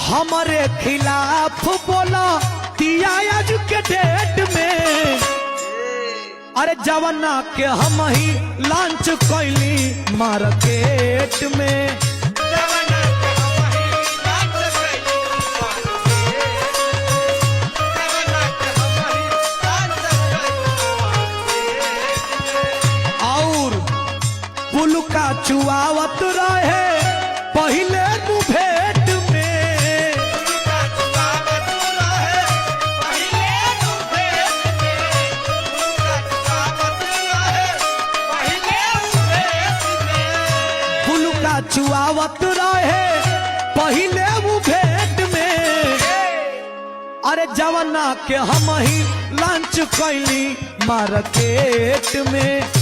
हमारे खिलाफ बोला दिया आज के डेट में। अरे जवाना के हम ही लॉन्च कैली मार्केट में। और पुलका चुआवत रहे पहले भेंट में। पुलका चुआवत रहे पहले भेंट में। अरे जवाना के हम ही लॉन्च कैली मार्केट में।